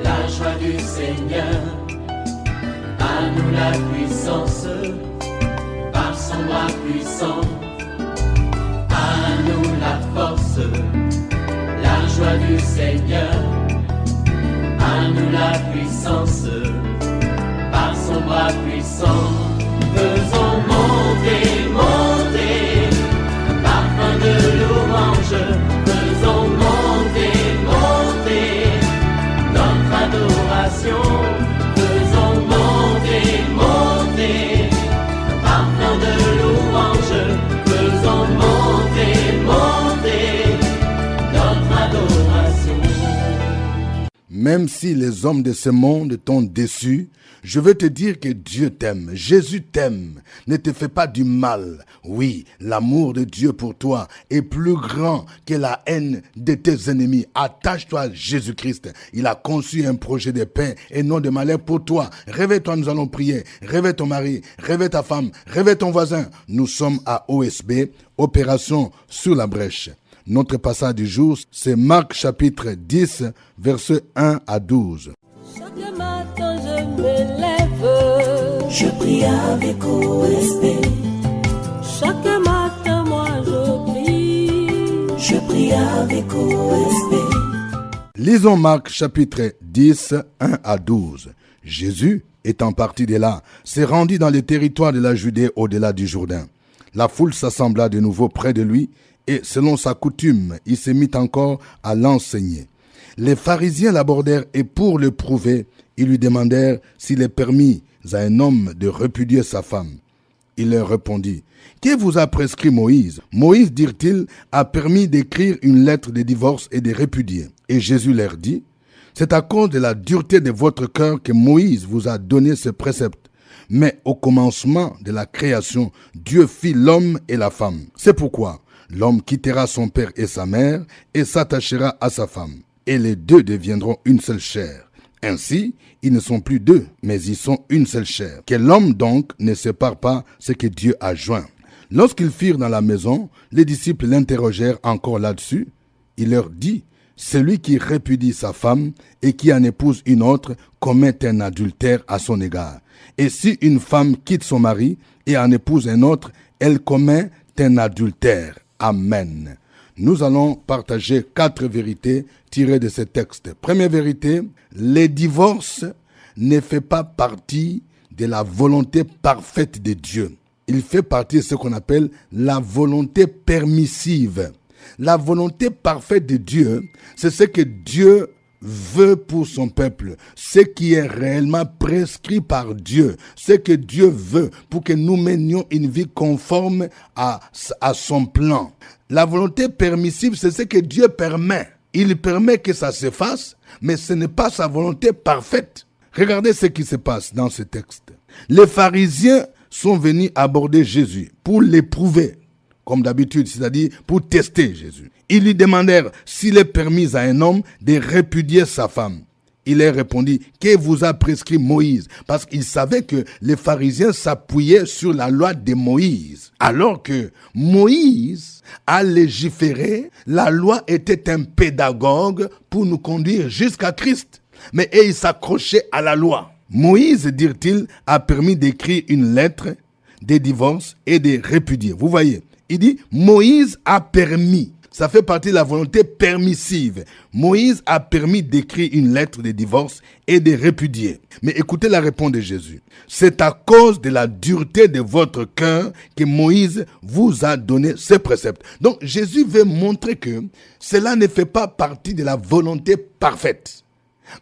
la joie du Seigneur. À nous la puissance, par son bras puissant. À nous la force, la joie du Seigneur. À nous la puissance, par son bras puissant. Faisons monter, monter, parfum de louange. Faisons monter, monter, notre adoration. Faisons monter, monter, parfum de louange. Faisons monter, monter, notre adoration. Même si les hommes de ce monde t'ont déçu, je veux te dire que Dieu t'aime, Jésus t'aime, ne te fais pas du mal. Oui, l'amour de Dieu pour toi est plus grand que la haine de tes ennemis. Attache-toi à Jésus-Christ. Il a conçu un projet de paix et non de malheur pour toi. Réveille-toi, nous allons prier. Réveille ton mari, réveille ta femme, réveille ton voisin. Nous sommes à OSB, Opération Sous la Brèche. Notre passage du jour, c'est Marc chapitre 10, versets 1 à 12. Chaque matin je me lève, je prie avec OSB. Chaque matin moi je prie avec OSB. Lisons Marc chapitre 10, 1 à 12. Jésus, étant parti de là, s'est rendu dans les territoires de la Judée au-delà du Jourdain. La foule s'assembla de nouveau près de lui et selon sa coutume, il se mit encore à l'enseigner. Les pharisiens l'abordèrent et pour le prouver, ils lui demandèrent s'il est permis à un homme de répudier sa femme. Il leur répondit, « Que vous a prescrit Moïse ?» Moïse, dirent-ils, a permis d'écrire une lettre de divorce et de répudier. Et Jésus leur dit, « C'est à cause de la dureté de votre cœur que Moïse vous a donné ce précepte. Mais au commencement de la création, Dieu fit l'homme et la femme. C'est pourquoi l'homme quittera son père et sa mère et s'attachera à sa femme. Et les deux deviendront une seule chair. Ainsi, ils ne sont plus deux, mais ils sont une seule chair. Que l'homme donc ne sépare pas ce que Dieu a joint. » Lorsqu'ils firent dans la maison, les disciples l'interrogèrent encore là-dessus. Il leur dit, « Celui qui répudie sa femme et qui en épouse une autre commet un adultère à son égard. Et si une femme quitte son mari et en épouse un autre, elle commet un adultère. » Amen. Nous allons partager 4 vérités tirées de ce texte. Première vérité, le divorce ne fait pas partie de la volonté parfaite de Dieu. Il fait partie de ce qu'on appelle la volonté permissive. La volonté parfaite de Dieu, c'est ce que Dieu veut pour son peuple, ce qui est réellement prescrit par Dieu, ce que Dieu veut pour que nous menions une vie conforme à son plan. La volonté permissive, c'est ce que Dieu permet. Il permet que ça se fasse, mais ce n'est pas sa volonté parfaite. Regardez ce qui se passe dans ce texte. Les pharisiens sont venus aborder Jésus pour l'éprouver, comme d'habitude, c'est-à-dire pour tester Jésus. Ils lui demandèrent s'il est permis à un homme de répudier sa femme. Il leur répondit, « Que vous a prescrit Moïse ?» Parce qu'il savait que les pharisiens s'appuyaient sur la loi de Moïse. Alors que Moïse a légiféré, la loi était un pédagogue pour nous conduire jusqu'à Christ. Mais ils s'accrochaient à la loi. Moïse, dirent-ils, a permis d'écrire une lettre de divorce et de répudier. Vous voyez, il dit, Moïse a permis. Ça fait partie de la volonté permissive. Moïse a permis d'écrire une lettre de divorce et de répudier. Mais écoutez la réponse de Jésus. C'est à cause de la dureté de votre cœur que Moïse vous a donné ces préceptes. Donc Jésus veut montrer que cela ne fait pas partie de la volonté parfaite.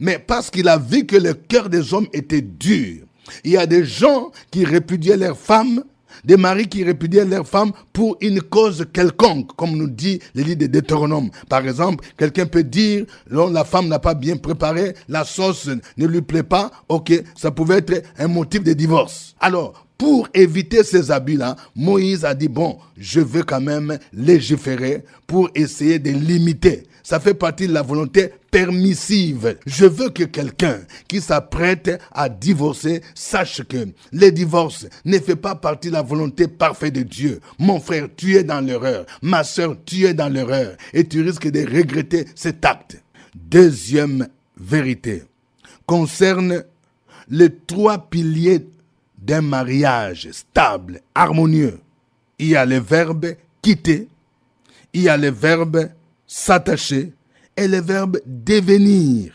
Mais parce qu'il a vu que le cœur des hommes était dur. Il y a des gens qui répudiaient leurs femmes, des maris qui répudiaient leurs femmes pour une cause quelconque, comme nous dit le livre de Deutéronome. Par exemple, quelqu'un peut dire, la femme n'a pas bien préparé, la sauce ne lui plaît pas, ok, ça pouvait être un motif de divorce. Alors, pour éviter ces abus-là, Moïse a dit, bon, je veux quand même légiférer pour essayer de limiter. Ça fait partie de la volonté permissive. Je veux que quelqu'un qui s'apprête à divorcer sache que le divorce ne fait pas partie de la volonté parfaite de Dieu. Mon frère, tu es dans l'erreur. Ma sœur, tu es dans l'erreur. Et tu risques de regretter cet acte. deuxième vérité concerne les 3 piliers d'un mariage stable, harmonieux. Il y a le verbe quitter, il y a le verbe s'attacher et le verbe devenir.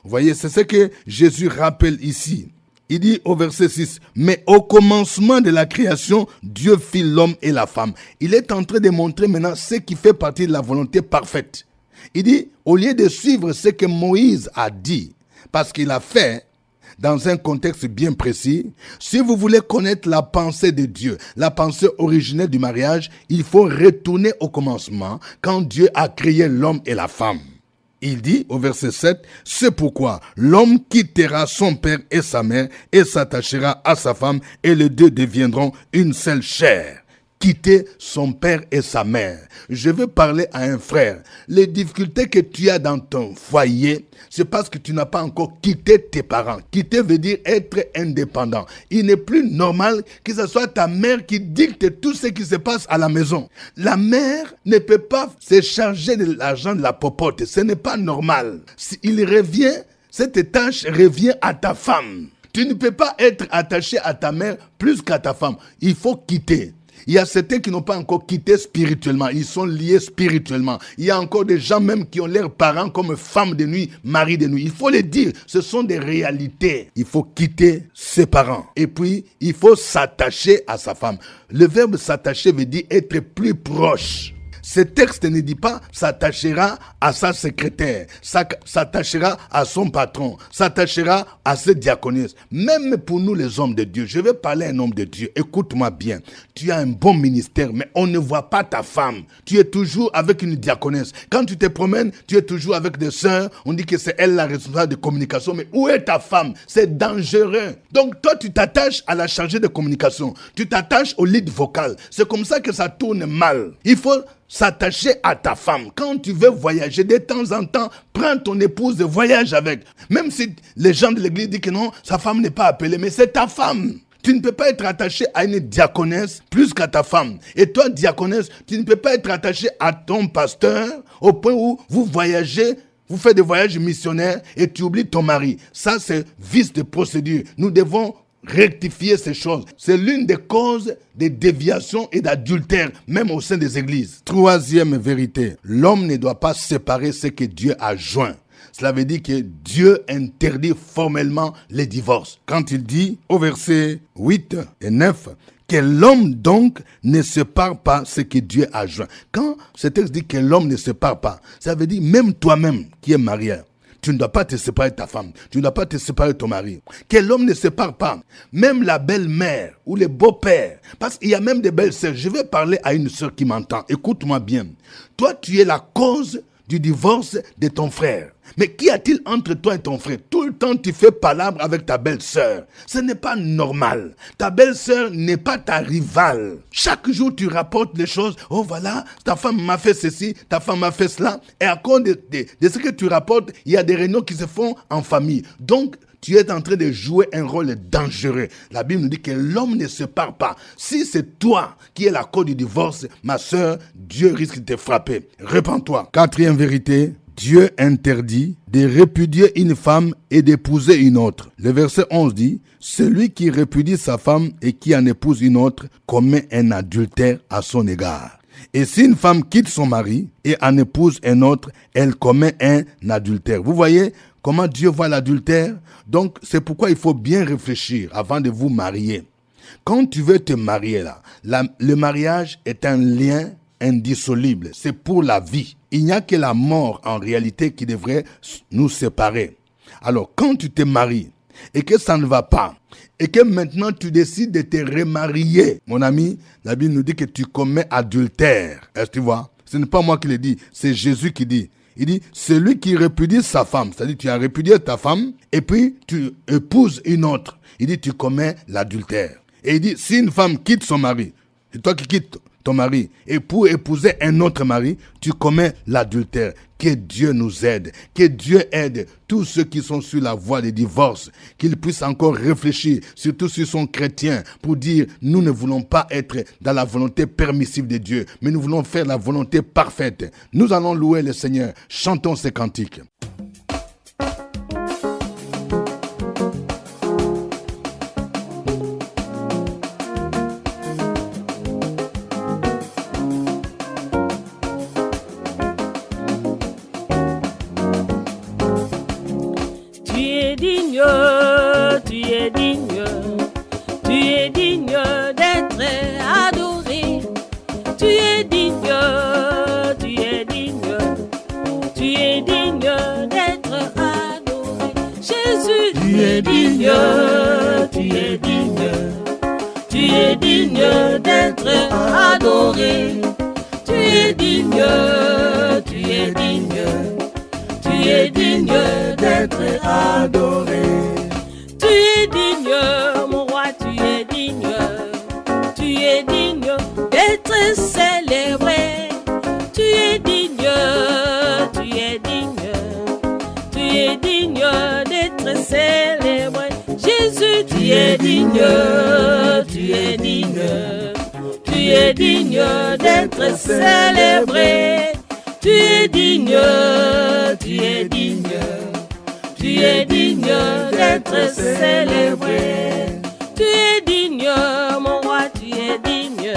Vous voyez, c'est ce que Jésus rappelle ici. Il dit au verset 6, « Mais au commencement de la création, Dieu fit l'homme et la femme. » Il est en train de montrer maintenant ce qui fait partie de la volonté parfaite. Il dit, au lieu de suivre ce que Moïse a dit, parce qu'il a fait dans un contexte bien précis, si vous voulez connaître la pensée de Dieu, la pensée originelle du mariage, il faut retourner au commencement, quand Dieu a créé l'homme et la femme. Il dit au verset 7, « C'est pourquoi l'homme quittera son père et sa mère et s'attachera à sa femme et les deux deviendront une seule chair. » Quitter son père et sa mère. Je veux parler à un frère. Les difficultés que tu as dans ton foyer, c'est parce que tu n'as pas encore quitté tes parents. Quitter veut dire être indépendant. Il n'est plus normal que ce soit ta mère qui dicte tout ce qui se passe à la maison. La mère ne peut pas se charger de l'argent de la popote. Ce n'est pas normal. S'il revient, cette tâche revient à ta femme. Tu ne peux pas être attaché à ta mère plus qu'à ta femme. Il faut quitter. Il y a certains qui n'ont pas encore quitté spirituellement. Ils sont liés spirituellement. Il y a encore des gens même qui ont leurs parents comme femmes de nuit, mari de nuit. Il faut le dire. Ce sont des réalités. Il faut quitter ses parents. Et puis, il faut s'attacher à sa femme. Le verbe s'attacher veut dire être plus proche. Ce texte ne dit pas s'attachera à sa secrétaire, s'attachera à son patron, s'attachera à ses diaconesses. Même pour nous les hommes de Dieu, je vais parler à un homme de Dieu, écoute-moi bien. Tu as un bon ministère, mais on ne voit pas ta femme. Tu es toujours avec une diaconesse. Quand tu te promènes, tu es toujours avec des sœurs. On dit que c'est elle la responsable de communication, mais où est ta femme? C'est dangereux. Donc toi, tu t'attaches à la chargée de communication. Tu t'attaches au lead vocal. C'est comme ça que ça tourne mal. Il faut s'attacher à ta femme. Quand tu veux voyager, de temps en temps, prends ton épouse et voyage avec. Même si les gens de l'église disent que non, sa femme n'est pas appelée, mais c'est ta femme. Tu ne peux pas être attaché à une diaconesse plus qu'à ta femme. Et toi, diaconesse, tu ne peux pas être attaché à ton pasteur au point où vous voyagez, vous faites des voyages missionnaires et tu oublies ton mari. Ça, c'est vice de procédure. Nous devons rectifier ces choses. C'est l'une des causes de déviation et d'adultère, même au sein des églises. Troisième vérité, l'homme ne doit pas séparer ce que Dieu a joint. Cela veut dire que Dieu interdit formellement les divorces. Quand il dit au verset 8 et 9, que l'homme donc ne sépare pas ce que Dieu a joint. Quand ce texte dit que l'homme ne sépare pas, ça veut dire même toi-même qui es marié, tu ne dois pas te séparer de ta femme. Tu ne dois pas te séparer de ton mari. Que l'homme ne sépare pas. Même la belle-mère ou le beau-père. Parce qu'il y a même des belles-sœurs. Je vais parler à une sœur qui m'entend. Écoute-moi bien. Toi, tu es la cause du divorce de ton frère. Mais qu'y a-t-il entre toi et ton frère? Tout le temps, tu fais palabre avec ta belle-sœur. Ce n'est pas normal. Ta belle-sœur n'est pas ta rivale. Chaque jour, tu rapportes les choses. Oh voilà, ta femme m'a fait ceci, ta femme m'a fait cela. Et à cause de ce que tu rapportes, il y a des réunions qui se font en famille. Donc, tu es en train de jouer un rôle dangereux. La Bible nous dit que l'homme ne se sépare pas. Si c'est toi qui es la cause du divorce, ma sœur, Dieu risque de te frapper. Repens-toi. Quatrième vérité, Dieu interdit de répudier une femme et d'épouser une autre. Le verset 11 dit, « Celui qui répudie sa femme et qui en épouse une autre commet un adultère à son égard. Et si une femme quitte son mari et en épouse un autre, elle commet un adultère. » Vous voyez comment Dieu voit l'adultère? Donc, c'est pourquoi il faut bien réfléchir avant de vous marier. Quand tu veux te marier, le mariage est un lien indissoluble. C'est pour la vie. Il n'y a que la mort, en réalité, qui devrait nous séparer. Alors, quand tu te maries et que ça ne va pas, et que maintenant tu décides de te remarier, mon ami, la Bible nous dit que tu commets adultère. Est-ce que tu vois? Ce n'est pas moi qui le dis, c'est Jésus qui dit. Il dit, celui qui répudie sa femme, c'est-à-dire tu as répudié ta femme, et puis tu épouses une autre. Il dit, tu commets l'adultère. Et il dit, si une femme quitte son mari, c'est toi qui quittes ton mari, et pour épouser un autre mari, tu commets l'adultère. Que Dieu nous aide, que Dieu aide tous ceux qui sont sur la voie des divorces, qu'ils puissent encore réfléchir, surtout s'ils sont chrétiens, pour dire, nous ne voulons pas être dans la volonté permissive de Dieu, mais nous voulons faire la volonté parfaite. Nous allons louer le Seigneur, chantons ces cantiques. digne, tu es digne, tu es digne d'être adoré. Tu es digne, tu es digne, tu es digne d'être adoré. Jésus, tu es digne, tu es digne, tu es digne d'être adoré. Tu es digne, tu es digne, tu es digne d'être adoré. Tu es digne, mon roi, tu es digne, tu es digne d'être célébré. Tu es digne, tu es digne, tu es digne d'être célébré. Jésus, tu es digne, tu es digne, tu es digne d'être célébré. Tu es digne, tu es digne, tu es digne d'être célébré. Tu es digne, mon roi, tu es digne,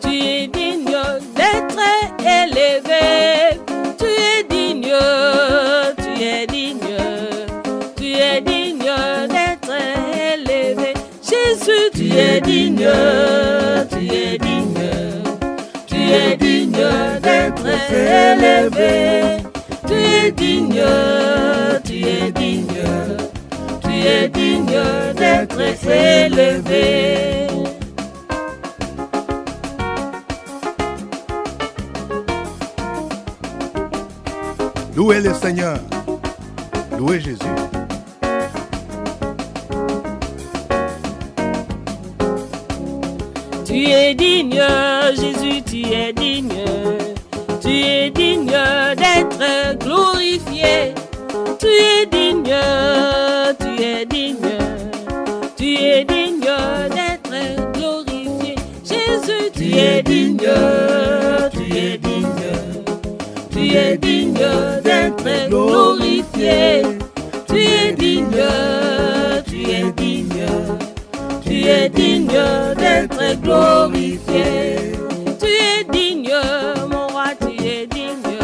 tu es digne d'être élevé. Tu es digne, tu es digne, tu es digne d'être élevé. Jésus, tu es digne, tu es digne, tu es digne d'être élevé. Tu es digne, tu es digne, tu es digne d'être élevé. Louez le Seigneur. Louez Jésus. Tu es digne, Jésus, tu es digne. Tu es digne d'être glorifié. Tu es digne, tu es digne, tu es digne d'être glorifié. Jésus, tu es digne, tu es digne, tu es digne d'être glorifié. Tu es digne, tu es digne, tu es digne d'être glorifié. Tu es digne, mon roi, tu es digne,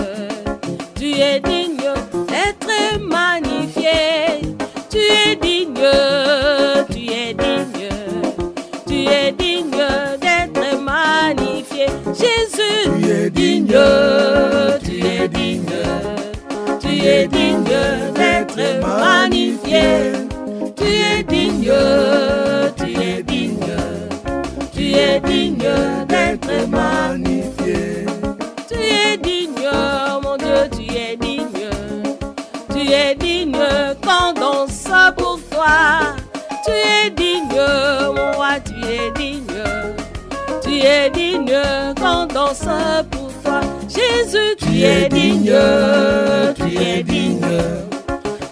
tu es digne d'être magnifié. Tu es digne, tu es digne, tu es digne d'être magnifié. Jésus, tu es digne, tu es digne, tu es digne d'être magnifié. Tu es digne, tu es digne, tu es digne d'être magnifié. Tu es digne, mon Dieu, tu es digne, tu es digne qu'on danse pour toi. Tu es digne, mon roi, tu es digne, tu es digne qu'on danse pour toi. Jésus, tu es digne, tu es digne,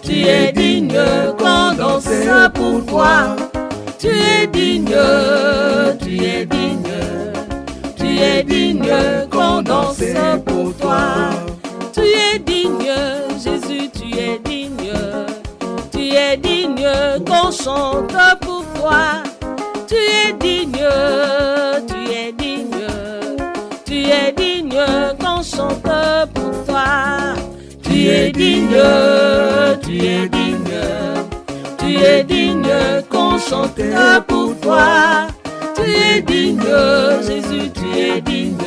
tu es digne qu'on danse pour toi. Tu es digne, tu es digne, tu es digne qu'on danse pour toi. Tu es digne, Jésus, tu es digne, tu es digne qu'on chante pour toi. Tu es digne, tu es digne, tu es digne qu'on chante pour toi. Tu es digne, tu es digne, tu es digne qu'on chante pour toi. Tu es digne, Jésus, tu es digne,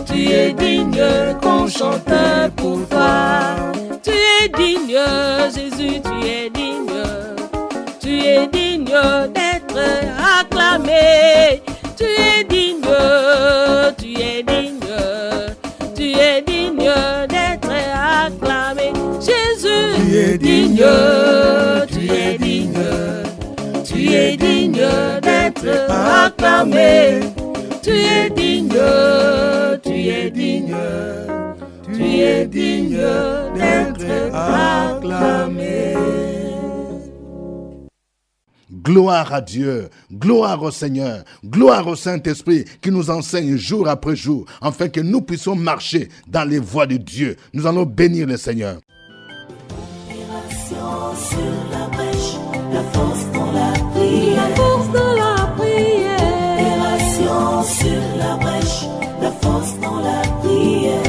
tu es digne qu'on chante pour toi. Tu es digne, Jésus, tu es digne, tu es digne d'être acclamé. Tu es digne, tu es digne, tu es digne d'être acclamé. Jésus, tu es digne, tu es digne, tu es digne d'être acclamé. Tu es digne, tu es digne, tu es digne d'être acclamé. Gloire à Dieu, gloire au Seigneur, gloire au Saint-Esprit qui nous enseigne jour après jour, afin que nous puissions marcher dans les voies de Dieu. Nous allons bénir le Seigneur. Sur la brèche, la force dans la prière. La force dans la prière. Opération sur la brèche, la force dans la prière.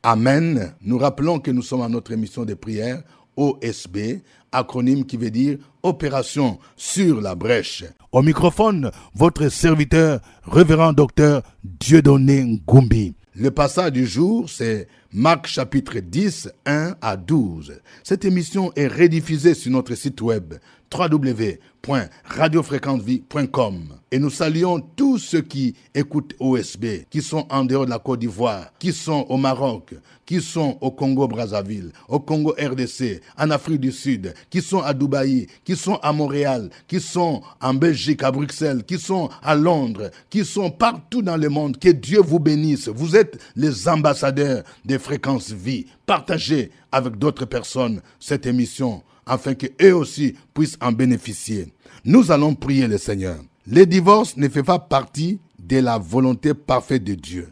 Amen. Nous rappelons que nous sommes à notre émission de prière OSB, acronyme qui veut dire Opération sur la brèche. Au microphone, votre serviteur, révérend docteur Dieudonné Ngumbi. Le passage du jour, c'est Marc chapitre 10, 1 à 12. Cette émission est rediffusée sur notre site web www.radiofréquencevie.com. Et nous saluons tous ceux qui écoutent OSB, qui sont en dehors de la Côte d'Ivoire, qui sont au Maroc, qui sont au Congo-Brazzaville, au Congo RDC, en Afrique du Sud, qui sont à Dubaï, qui sont à Montréal, qui sont en Belgique, à Bruxelles, qui sont à Londres, qui sont partout dans le monde. Que Dieu vous bénisse. Vous êtes les ambassadeurs des Fréquences Vie. Partagez avec d'autres personnes cette émission afin qu'eux aussi puissent en bénéficier. Nous allons prier le Seigneur. Le divorce ne fait pas partie de la volonté parfaite de Dieu,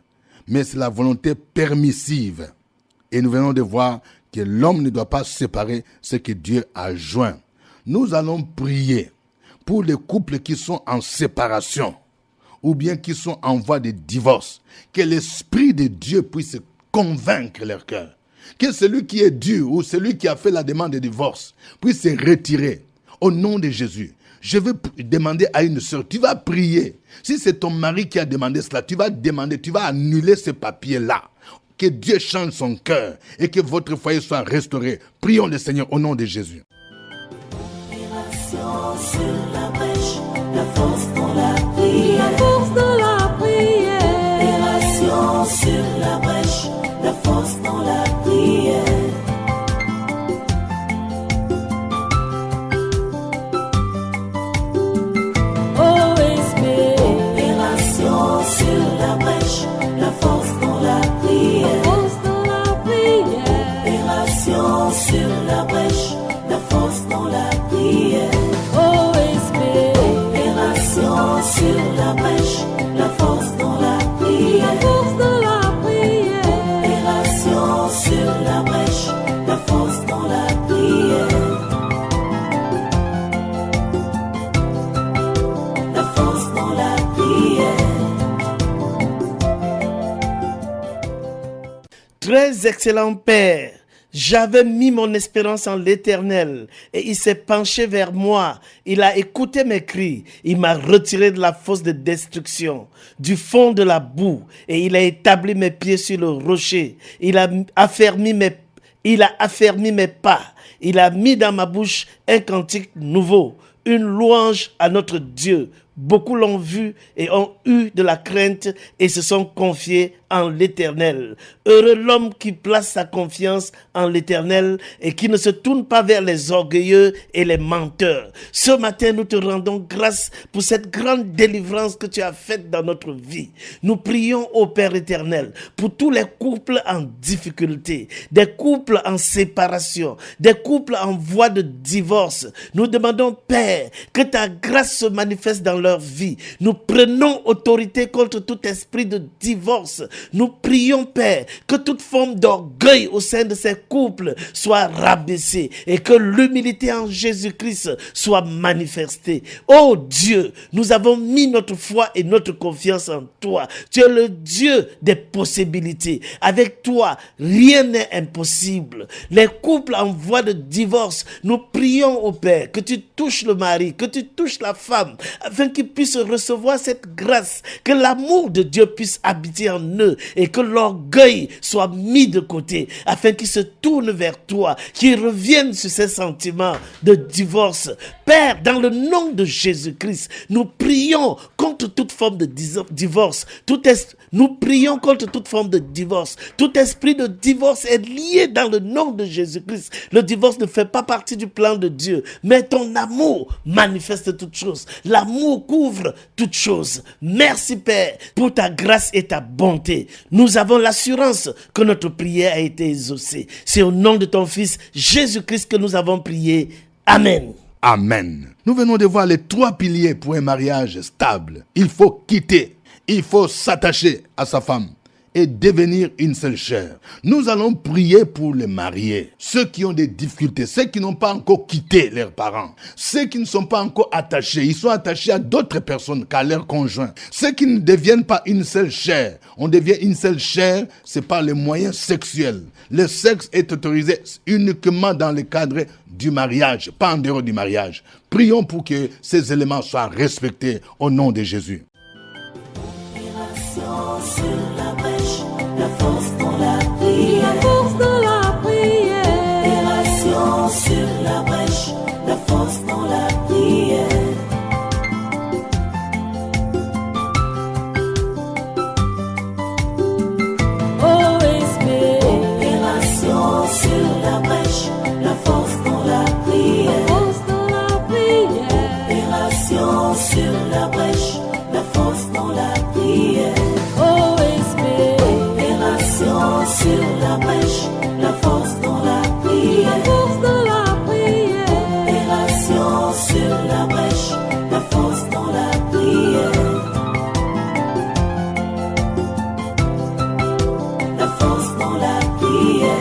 mais c'est la volonté permissive. Et nous venons de voir que l'homme ne doit pas séparer ce que Dieu a joint. Nous allons prier pour les couples qui sont en séparation ou bien qui sont en voie de divorce. Que l'Esprit de Dieu puisse convaincre leur cœur. Que celui qui est dur ou celui qui a fait la demande de divorce puisse se retirer au nom de Jésus. Je vais demander à une sœur, tu vas prier. Si c'est ton mari qui a demandé cela, tu vas demander, tu vas annuler ce papier-là. Que Dieu change son cœur et que votre foyer soit restauré. Prions le Seigneur au nom de Jésus. Opération sur la brèche, la force dans la prière. La force dans la prière. Opération sur la brèche, la force dans la prière. OSB. Opération sur la brèche, la force dans la prière. Force dans la prière. Opération sur la brèche, la force dans la prière. OSB. Opération sur la brèche, la force dans la prière. Force dans la prière. Opération sur la brèche, la force dans la prière. La force dans la prière. Très excellent Père, j'avais mis mon espérance en l'Éternel et il s'est penché vers moi. Il a écouté mes cris. Il m'a retiré de la fosse de destruction, du fond de la boue, et il a établi mes pieds sur le rocher. Il a affermi mes pas. Il a mis dans ma bouche un cantique nouveau, une louange à notre Dieu. Beaucoup l'ont vu et ont eu de la crainte et se sont confiés en l'Éternel. Heureux l'homme qui place sa confiance en l'Éternel et qui ne se tourne pas vers les orgueilleux et les menteurs. Ce matin, nous te rendons grâce pour cette grande délivrance que tu as faite dans notre vie. Nous prions au Père éternel pour tous les couples en difficulté, des couples en séparation, des couples en voie de divorce. Nous demandons, Père, que ta grâce se manifeste dans leur vie. Nous prenons autorité contre tout esprit de divorce. Nous prions, Père, que toute forme d'orgueil au sein de ces couples soit rabaissée et que l'humilité en Jésus-Christ soit manifestée. Oh Dieu, nous avons mis notre foi et notre confiance en toi. Tu es le Dieu des possibilités. Avec toi, rien n'est impossible. Les couples en voie de divorce, nous prions au Père que tu touches le mari, que tu touches la femme, afin qu'ils puissent recevoir cette grâce, que l'amour de Dieu puisse habiter en eux et que l'orgueil soit mis de côté, afin qu'ils se tournent vers toi, qu'ils reviennent sur ces sentiments de divorce. Père, dans le nom de Jésus-Christ, nous prions contre toute forme de divorce. Nous prions contre toute forme de divorce. Tout esprit de divorce est lié dans le nom de Jésus-Christ. Le divorce ne fait pas partie du plan de Dieu, mais ton amour manifeste toutes choses. L'amour couvre toutes choses. Merci Père pour ta grâce et ta bonté. Nous avons l'assurance que notre prière a été exaucée. C'est au nom de ton Fils Jésus-Christ que nous avons prié. Amen. Amen. Nous venons de voir les 3 piliers pour un mariage stable. Il faut quitter. Il faut s'attacher à sa femme. et devenir une seule chair. Nous allons prier pour les mariés, ceux qui ont des difficultés, ceux qui n'ont pas encore quitté leurs parents, ceux qui ne sont pas encore attachés, ils sont attachés à d'autres personnes qu'à leurs conjoints, ceux qui ne deviennent pas une seule chair. On devient une seule chair, c'est par les moyens sexuels. Le sexe est autorisé uniquement dans le cadre du mariage, pas en dehors du mariage. Prions pour que ces éléments soient respectés au nom de Jésus. Sur la brèche, la force dans la prière. La force dans la prière. Opération sur la brèche, la force dans la prière. OSB. Opération sur la brèche, la force dans la prière. La force dans la prière. Opération sur la brèche, la force dans la prière. Opération sur la brèche, la force dans la prière. La force dans la prière. Opération sur la brèche, la force dans la prière. La force dans la prière.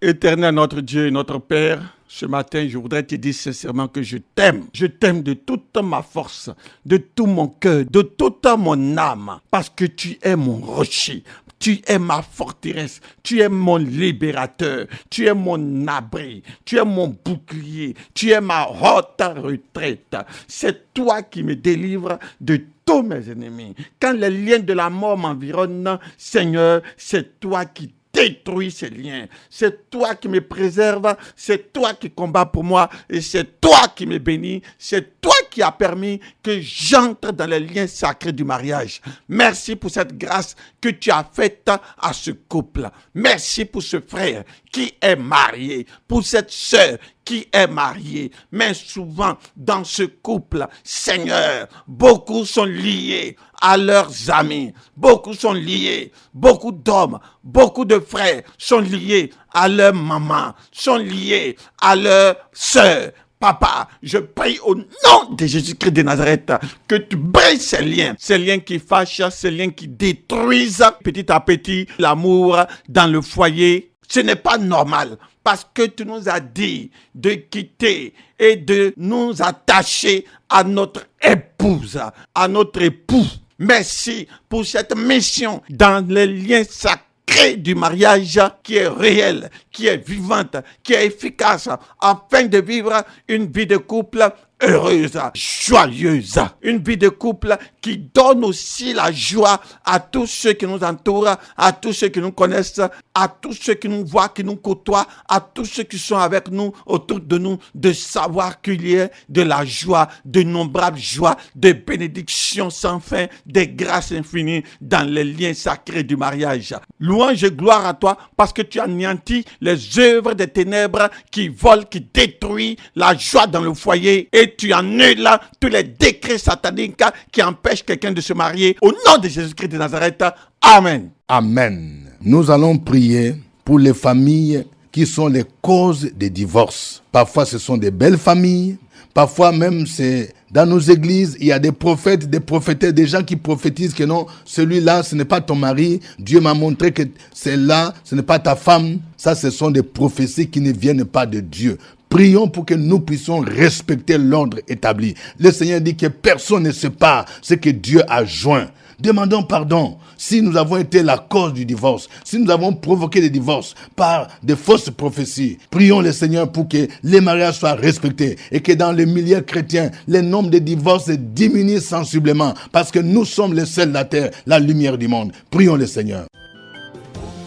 Éternel notre Dieu et notre Père, ce matin, je voudrais te dire sincèrement que je t'aime. Je t'aime de toute ma force, de tout mon cœur, de toute mon âme, parce que tu es mon rocher. Tu es ma forteresse, tu es mon libérateur, tu es mon abri, tu es mon bouclier, tu es ma haute retraite. C'est toi qui me délivres de tous mes ennemis. Quand les liens de la mort m'environnent, Seigneur, c'est toi qui détruis ces liens. C'est toi qui me préserve, c'est toi qui combats pour moi et c'est toi qui me bénis, c'est toi qui as permis que j'entre dans les liens sacrés du mariage. Merci pour cette grâce que tu as faite à ce couple. Merci pour ce frère qui est marié, pour cette sœur qui est mariée. Mais souvent, dans ce couple, Seigneur, beaucoup sont liés à leurs amis. Beaucoup sont liés. Beaucoup d'hommes, beaucoup de frères sont liés à leur maman, sont liés à leur sœur. Papa, je prie au nom de Jésus-Christ de Nazareth que tu brises ces liens qui fâchent, ces liens qui détruisent petit à petit l'amour dans le foyer. Ce n'est pas normal parce que tu nous as dit de quitter et de nous attacher à notre épouse, à notre époux. Merci pour cette mission dans les liens sacrés du mariage qui est réelle, qui est vivante, qui est efficace afin de vivre une vie de couple heureuse, joyeuse. Une vie de couple qui donne aussi la joie à tous ceux qui nous entourent, à tous ceux qui nous connaissent, à tous ceux qui nous voient, qui nous côtoient, à tous ceux qui sont avec nous, autour de nous, de savoir qu'il y a de la joie, d'innombrables joies, de bénédictions sans fin, des grâces infinies dans les liens sacrés du mariage. Louange et gloire à toi parce que tu anéantis les œuvres des ténèbres qui volent, qui détruisent la joie dans le foyer et tu annules tous les décrets sataniques qui empêchent quelqu'un de se marier. Au nom de Jésus-Christ de Nazareth, Amen. Amen. Nous allons prier pour les familles qui sont les causes des divorces. Parfois, ce sont des belles familles. Parfois même, c'est dans nos églises, il y a des prophètes, des prophétesses, des gens qui prophétisent que non, celui-là, ce n'est pas ton mari. Dieu m'a montré que c'est là, ce n'est pas ta femme. Ça, ce sont des prophéties qui ne viennent pas de Dieu. Prions pour que nous puissions respecter l'ordre établi. Le Seigneur dit que personne ne sépare ce que Dieu a joint. Demandons pardon si nous avons été la cause du divorce, si nous avons provoqué des divorces par des fausses prophéties. Prions le Seigneur pour que les mariages soient respectés et que dans le milieu chrétien, le nombre de divorces diminue sensiblement parce que nous sommes les sels de la terre, la lumière du monde. Prions le Seigneur.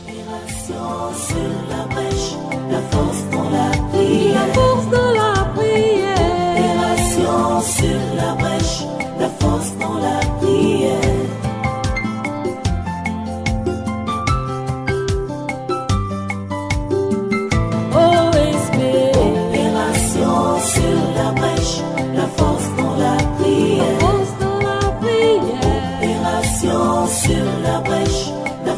Opération sur la brèche, la force dans la prière. La force dans la prière. Opération sur la brèche, la force dans la prière. OSB. Opération sur la brèche, la force dans la prière. La force dans la prière. Opération sur la brèche, la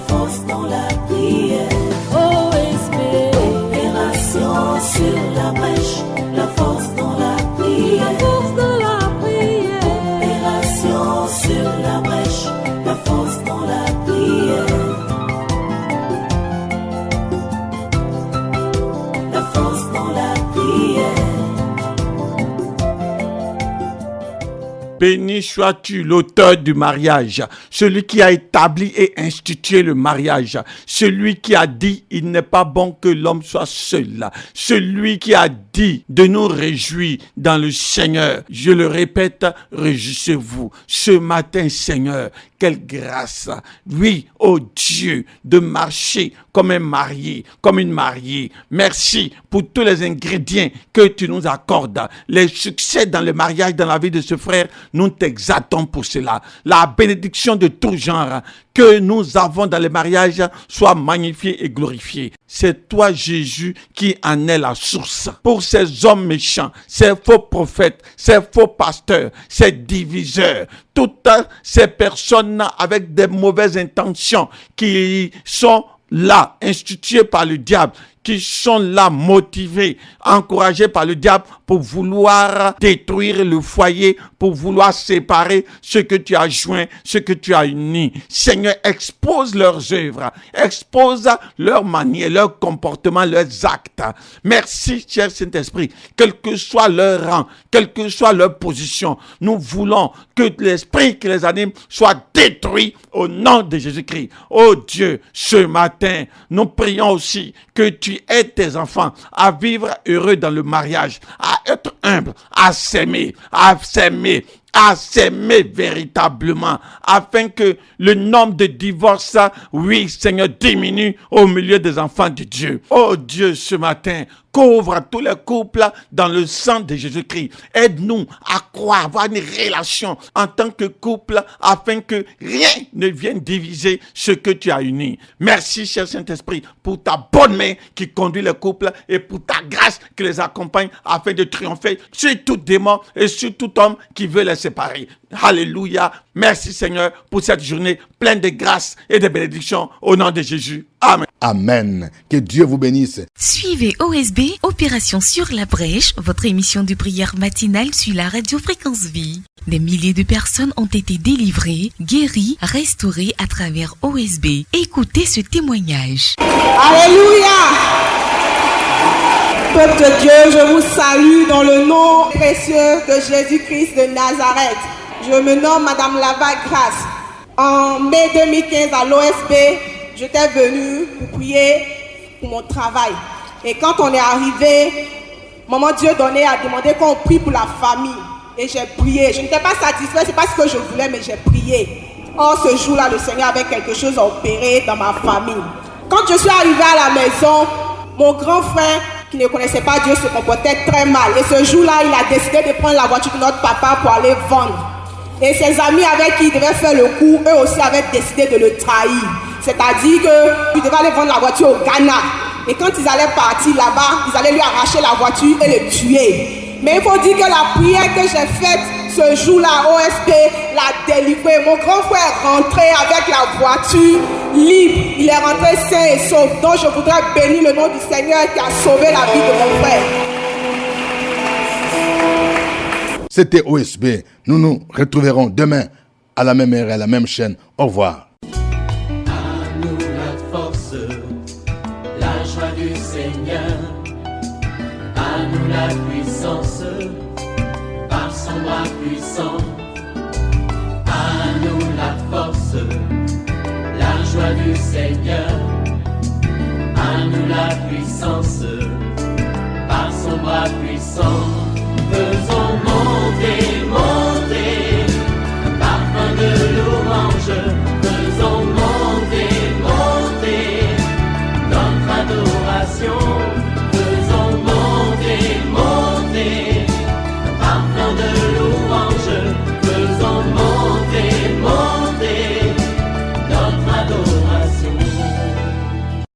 Béni sois-tu, l'auteur du mariage, celui qui a établi et institué le mariage, celui qui a dit il n'est pas bon que l'homme soit seul, celui qui a dit de nous réjouir dans le Seigneur. Je le répète, réjouissez-vous. Ce matin, Seigneur, quelle grâce, oui, oh Dieu, de marcher comme un marié, comme une mariée. Merci pour tous les ingrédients que tu nous accordes. Les succès dans le mariage, dans la vie de ce frère, nous t'exaltons pour cela. La bénédiction de tout genre que nous avons dans le mariage soit magnifiée et glorifiée. C'est toi, Jésus, qui en est la source. Pour ces hommes méchants, ces faux prophètes, ces faux pasteurs, ces diviseurs, toutes ces personnes avec des mauvaises intentions qui sont là, instituées par le diable, qui sont là motivés, encouragés par le diable pour vouloir détruire le foyer, pour vouloir séparer ce que tu as joint, ce que tu as uni. Seigneur, expose leurs œuvres, expose leurs manières, leurs comportements, leurs actes. Merci, cher Saint-Esprit, quel que soit leur rang, quelle que soit leur position, nous voulons que l'esprit qui les anime soit détruit au nom de Jésus-Christ. Oh Dieu, ce matin, nous prions aussi que tu aides tes enfants à vivre heureux dans le mariage, à être humble, à s'aimer véritablement, afin que le nombre de divorces, oui Seigneur, diminue au milieu des enfants de Dieu. Oh Dieu, ce matin, couvre tous les couples dans le sang de Jésus-Christ. Aide-nous à croire, avoir une relation en tant que couple, afin que rien ne vienne diviser ce que tu as uni. Merci, cher Saint-Esprit, pour ta bonne main qui conduit les couples et pour ta grâce qui les accompagne afin de triompher sur tout démon et sur tout homme qui veut les séparer. Alléluia. Merci Seigneur pour cette journée pleine de grâce et de bénédictions au nom de Jésus. Amen. Amen. Que Dieu vous bénisse. Suivez OSB, Opération sur la brèche, votre émission de prière matinale sur la radio Fréquence Vie. Des milliers de personnes ont été délivrées, guéries, restaurées à travers OSB. Écoutez ce témoignage. Alléluia! Peuple de Dieu, je vous salue dans le nom précieux de Jésus-Christ de Nazareth. Je me nomme Madame Lava Grâce. En mai 2015 à l'OSB, j'étais venue pour prier pour mon travail. Et quand on est arrivé, Maman Dieu donné a demandé qu'on prie pour la famille. Et j'ai prié. Je n'étais pas satisfaite, c'est pas ce que je voulais, mais j'ai prié. Or, ce jour-là, le Seigneur avait quelque chose à opérer dans ma famille. Quand je suis arrivée à la maison, mon grand frère, qui ne connaissait pas Dieu, se comportait très mal. Et ce jour-là, il a décidé de prendre la voiture de notre papa pour aller vendre. Et ses amis avec qui il devait faire le coup, eux aussi avaient décidé de le trahir. C'est-à-dire qu'il devait aller vendre la voiture au Ghana. Et quand ils allaient partir là-bas, ils allaient lui arracher la voiture et le tuer. Mais il faut dire que la prière que j'ai faite ce jour-là, OSP l'a délivré. Mon grand frère est rentré avec la voiture libre. Il est rentré sain et sauf. Donc je voudrais bénir le nom du Seigneur qui a sauvé la vie de mon frère. C'était OSB. Nous nous retrouverons demain à la même heure et à la même chaîne. Au revoir. À nous la force, la joie du Seigneur. À nous la puissance, par son bras puissant. À nous la force, la joie du Seigneur. À nous la puissance, par son bras puissant. Faisons monter, monter, un parfum de louange. Faisons monter, monter, notre adoration.